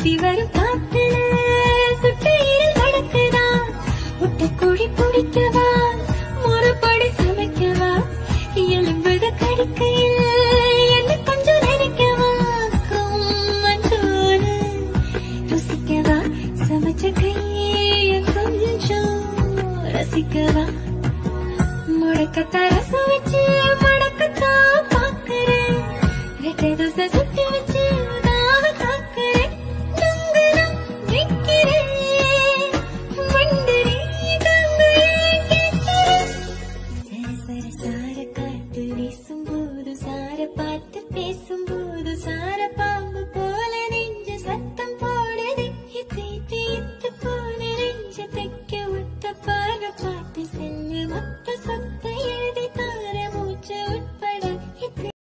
சுத்தி வரும் காத்துல சுட்டையில் நடக்குதா முட்டைக்கோழி பிடிக்கவா முறைப்படி சமைக்கவா எலும்புக கடிக்கையில் என்ன கொஞ்சம் நினைக்கவா மஞ்சோடு ருசிக்கவா சமைச்ச கையை கொஞ்சம் ரசிக்கவா முடக்கத்தை ரசம் வச்சு முடக்கத்தான் பாக்குறேன் ரெட்டை தோசை சுட்டி வச்சு தாவ காக்குறேன் தங்குதான் நிக்கிறேன் மண்டரி தங்குறேன் கேட்கிறேன் சர சர சார காத்து வீசும்போது சார பார்த்து பேசும்போது சார